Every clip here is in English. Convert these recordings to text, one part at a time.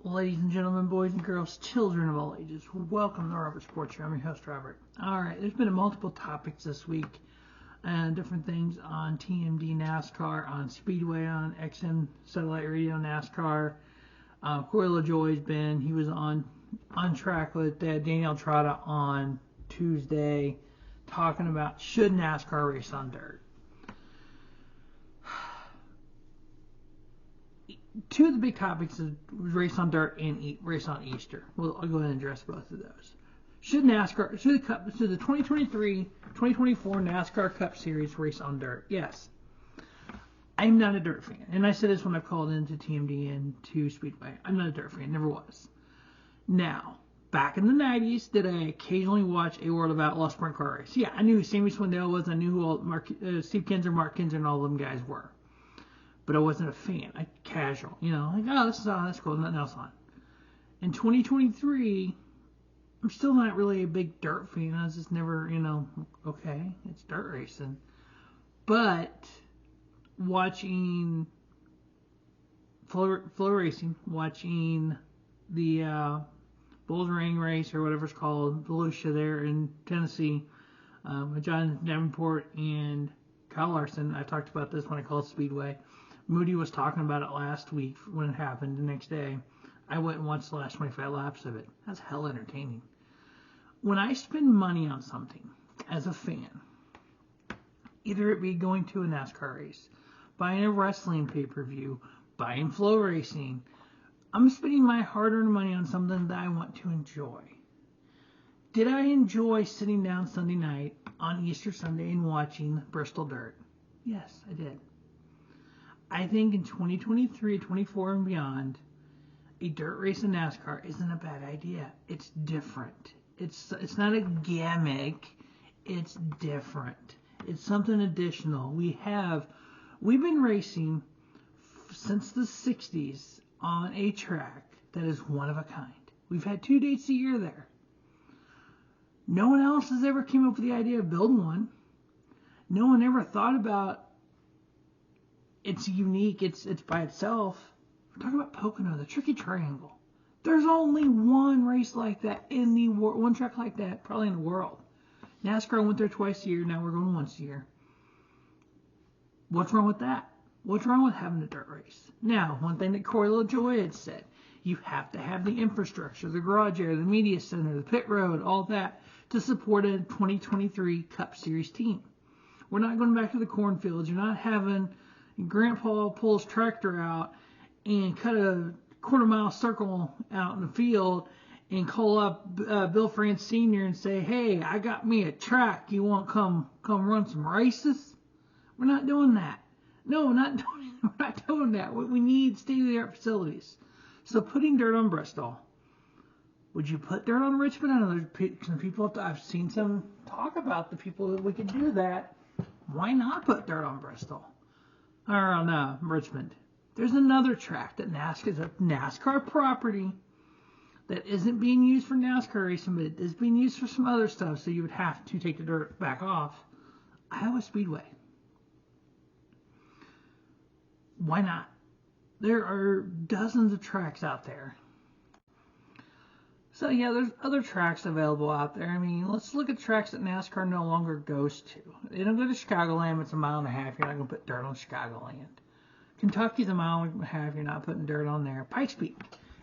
Ladies and gentlemen, boys and girls, children of all ages, welcome to Robert Sports Show. I'm your host, Robert. Alright, there's been multiple topics this week and different things on TMD NASCAR, on Speedway, on XM Satellite Radio NASCAR. Corey LaJoie's been, he was on track with Daniel Trotta on Tuesday talking about should NASCAR race on dirt. Two of the big topics is race on dirt and race on Easter. Well, I'll go ahead and address both of those. Should the 2023-2024 NASCAR Cup Series race on dirt? Yes. I'm not a dirt fan. And I said this when I called into TMD and to Speedway. I'm not a dirt fan. Never was. Now, back in the 90s, did I occasionally watch A World of Outlaw Sprint Car Race? Yeah, I knew who Sammy Swindell was. I knew who Steve Kinser, Mark Kinser, and all of them guys were. But I wasn't a fan. Casual. Like, oh, this is on, that's cool, nothing else on. In 2023, I'm still not really a big dirt fan. I was just never, okay, it's dirt racing. But watching flow racing, watching the Bulls Ring race, or whatever it's called, Volusia there in Tennessee, with John Davenport and Kyle Larson. I talked about this when I called Speedway. Moody was talking about it last week when it happened the next day. I went and watched the last 25 laps of it. That's hell entertaining. When I spend money on something as a fan, either it be going to a NASCAR race, buying a wrestling pay-per-view, buying flow racing, I'm spending my hard-earned money on something that I want to enjoy. Did I enjoy sitting down Sunday night on Easter Sunday and watching Bristol Dirt? Yes, I did. I think in 2023, 24, and beyond, a dirt race in NASCAR isn't a bad idea. It's different. It's not a gimmick. It's different. It's something additional. We've been racing since the 60s on a track that is one of a kind. We've had 2 dates a year there. No one else has ever came up with the idea of building one. No one ever thought about it's unique, it's by itself. We're talking about Pocono, the Tricky Triangle. There's only one race like that in the world, one track like that probably in the world. NASCAR went there twice a year, now we're going once a year. What's wrong with that? What's wrong with having a dirt race? Now, one thing that Corey LaJoie had said, you have to have the infrastructure, the garage area, the media center, the pit road, all that to support a 2023 Cup Series team. We're not going back to the cornfields. You're not having Grandpa pull his tractor out and cut a quarter-mile circle out in the field and call up Bill France Sr. and say, hey, I got me a track. You want to come run some races? We're not doing that. No, we're not doing that. We need state-of-the-art facilities. So putting dirt on Bristol. Would you put dirt on Richmond? I know there's some people, I've seen some talk about the people that we could do that. Why not put dirt on Bristol? Or on Richmond. There's another track that NASCAR is a NASCAR property that isn't being used for NASCAR racing, but it is being used for some other stuff, so you would have to take the dirt back off. Iowa Speedway. Why not? There are dozens of tracks out there. So yeah, there's other tracks available out there. I mean, let's look at tracks that NASCAR no longer goes to. They don't go to Chicagoland, it's a mile and a half. You're not going to put dirt on Chicagoland. Kentucky's a mile and a half. You're not putting dirt on there. Pikes Peak.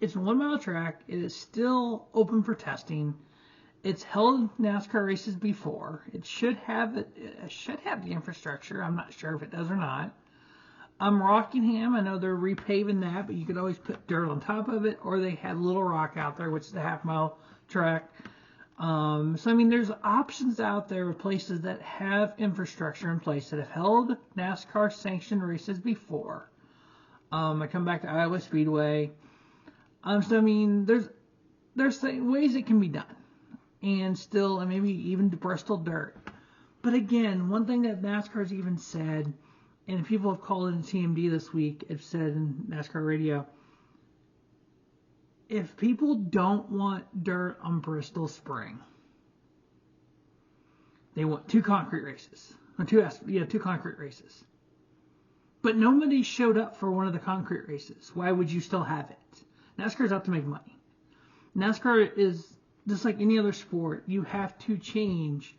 It's a 1 mile track. It is still open for testing. It's held NASCAR races before. It should have the infrastructure. I'm not sure if it does or not. Rockingham, I know they're repaving that, but you could always put dirt on top of it, or they have Little Rock out there, which is the half-mile track. So, I mean, there's options out there with places that have infrastructure in place that have held NASCAR-sanctioned races before. I come back to Iowa Speedway. So, I mean, there's ways it can be done. And still, and maybe even to Bristol Dirt. But again, one thing that NASCAR's even said, and people have called in TMD this week, have said in NASCAR radio, if people don't want dirt on Bristol Spring, they want two concrete races. Two concrete races. But nobody showed up for one of the concrete races. Why would you still have it? NASCAR is out to make money. NASCAR is just like any other sport. You have to change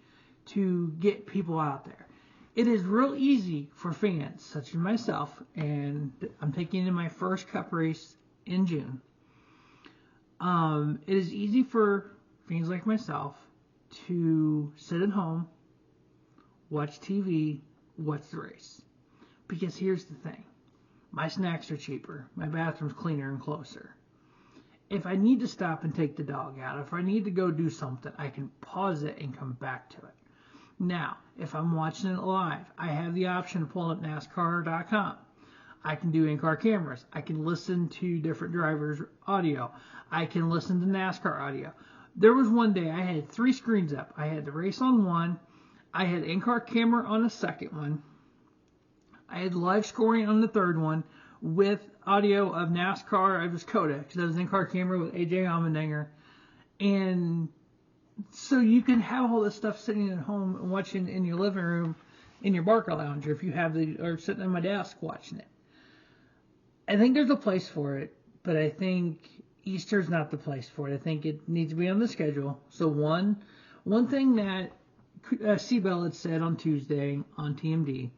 to get people out there. It is real easy for fans, such as myself, and I'm taking in my first Cup race in June. It is easy for fans like myself to sit at home, watch TV, watch the race. Because here's the thing. My snacks are cheaper. My bathroom's cleaner and closer. If I need to stop and take the dog out, if I need to go do something, I can pause it and come back to it. Now, if I'm watching it live, I have the option of pulling up NASCAR.com. I can do in-car cameras. I can listen to different drivers' audio. I can listen to NASCAR audio. There was one day I had 3 screens up. I had the race on one. I had in-car camera on the second one. I had live scoring on the third one with audio of NASCAR. I was Coda because I was in-car camera with AJ Allmendinger. And so you can have all this stuff sitting at home and watching in your living room, in your Barca lounge, or if you have or sitting at my desk watching it. I think there's a place for it, but I think Easter's not the place for it. I think it needs to be on the schedule. So one thing that Seabell had said on Tuesday on TMD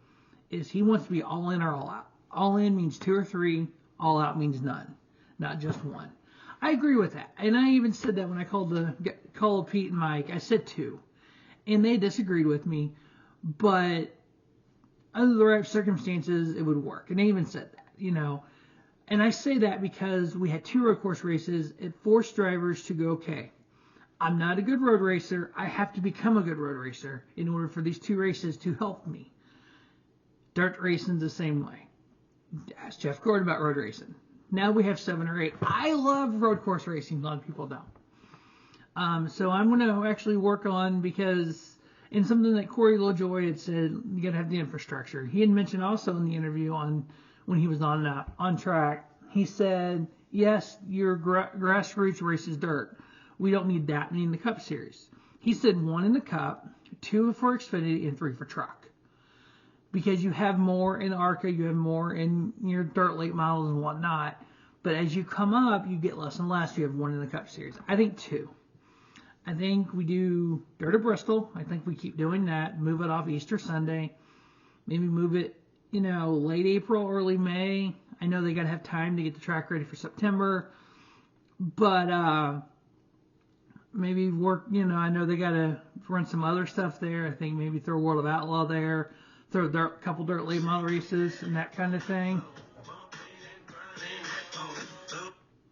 is he wants to be all in or all out. All in means 2 or 3, all out means none, not just one. I agree with that, and I even said that when I called Pete and Mike. I said 2, and they disagreed with me, but under the right circumstances, it would work, and they even said that, you know. And I say that because we had 2 road course races. It forced drivers to go, okay, I'm not a good road racer. I have to become a good road racer in order for these 2 races to help me. Dirt racing's the same way. Ask Jeff Gordon about road racing. Now we have 7 or 8. I love road course racing. A lot of people don't. So I'm going to actually work on, because in something that Corey Lovejoy had said, you got to have the infrastructure. He had mentioned also in the interview when he was on track, he said, yes, your grassroots race is dirt. We don't need that in the Cup Series. He said 1 in the Cup, 2 for Xfinity, and 3 for truck. Because you have more in ARCA, you have more in your dirt late models and whatnot. But as you come up, you get less and less. You have 1 in the Cup Series. I think 2. I think we do Dirt at Bristol. I think we keep doing that. Move it off Easter Sunday. Maybe move it, late April, early May. I know they got to have time to get the track ready for September. But maybe work, I know they got to run some other stuff there. I think maybe throw World of Outlaw there. Throw a couple dirt late model races and that kind of thing.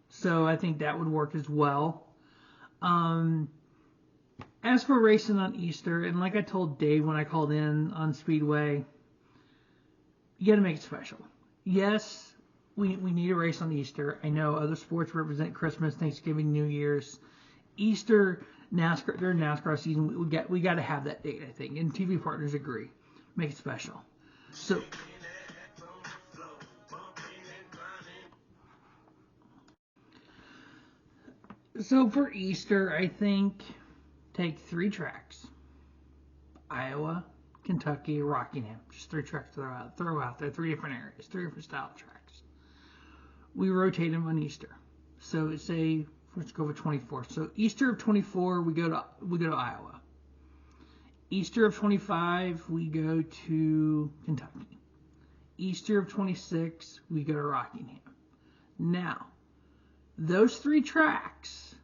So I think that would work as well. As for racing on Easter, and like I told Dave when I called in on Speedway, you got to make it special. Yes, we need a race on Easter. I know other sports represent Christmas, Thanksgiving, New Year's. Easter, NASCAR, during NASCAR season, we got to have that date, I think, and TV partners agree. Make it special. So for Easter, I think take 3 tracks: Iowa, Kentucky, Rockingham. Just 3 tracks to throw out there. 3 different areas, 3 different style tracks. We rotate them on Easter. So say let's go with 24. So Easter of 24, we go to Iowa. Easter of 25, we go to Kentucky. Easter of 26, we go to Rockingham. Now, those 3 tracks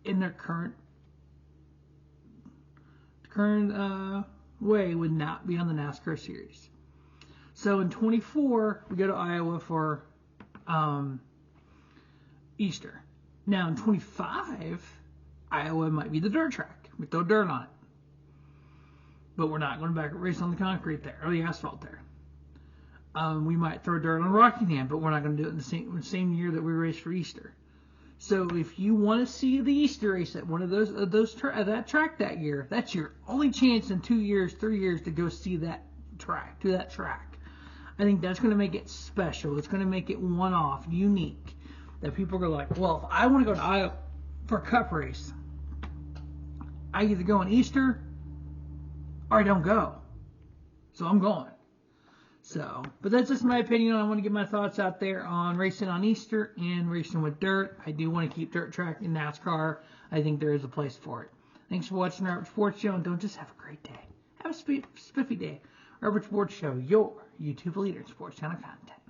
in their current way would not be on the NASCAR series. So in 24, we go to Iowa for Easter. Now in 25, Iowa might be the dirt track. We throw dirt on it. But we're not going to back race on the concrete there, or the asphalt there. We might throw dirt on Rockingham, but we're not going to do it in the same year that we race for Easter. So if you want to see the Easter race at one of that track that year, that's your only chance in 2 years, 3 years to go see that track, I think that's going to make it special. It's going to make it one-off, unique. That people are like, well, if I want to go to Iowa for a Cup race, I either go on Easter or I don't go. So I'm going. So, but that's just my opinion. I want to get my thoughts out there on racing on Easter and racing with dirt. I do want to keep dirt track in NASCAR. I think there is a place for it. Thanks for watching our Sports Show, and don't just have a great day. Have a spiffy day. Robert Sports Show, your YouTube leader in sports channel content.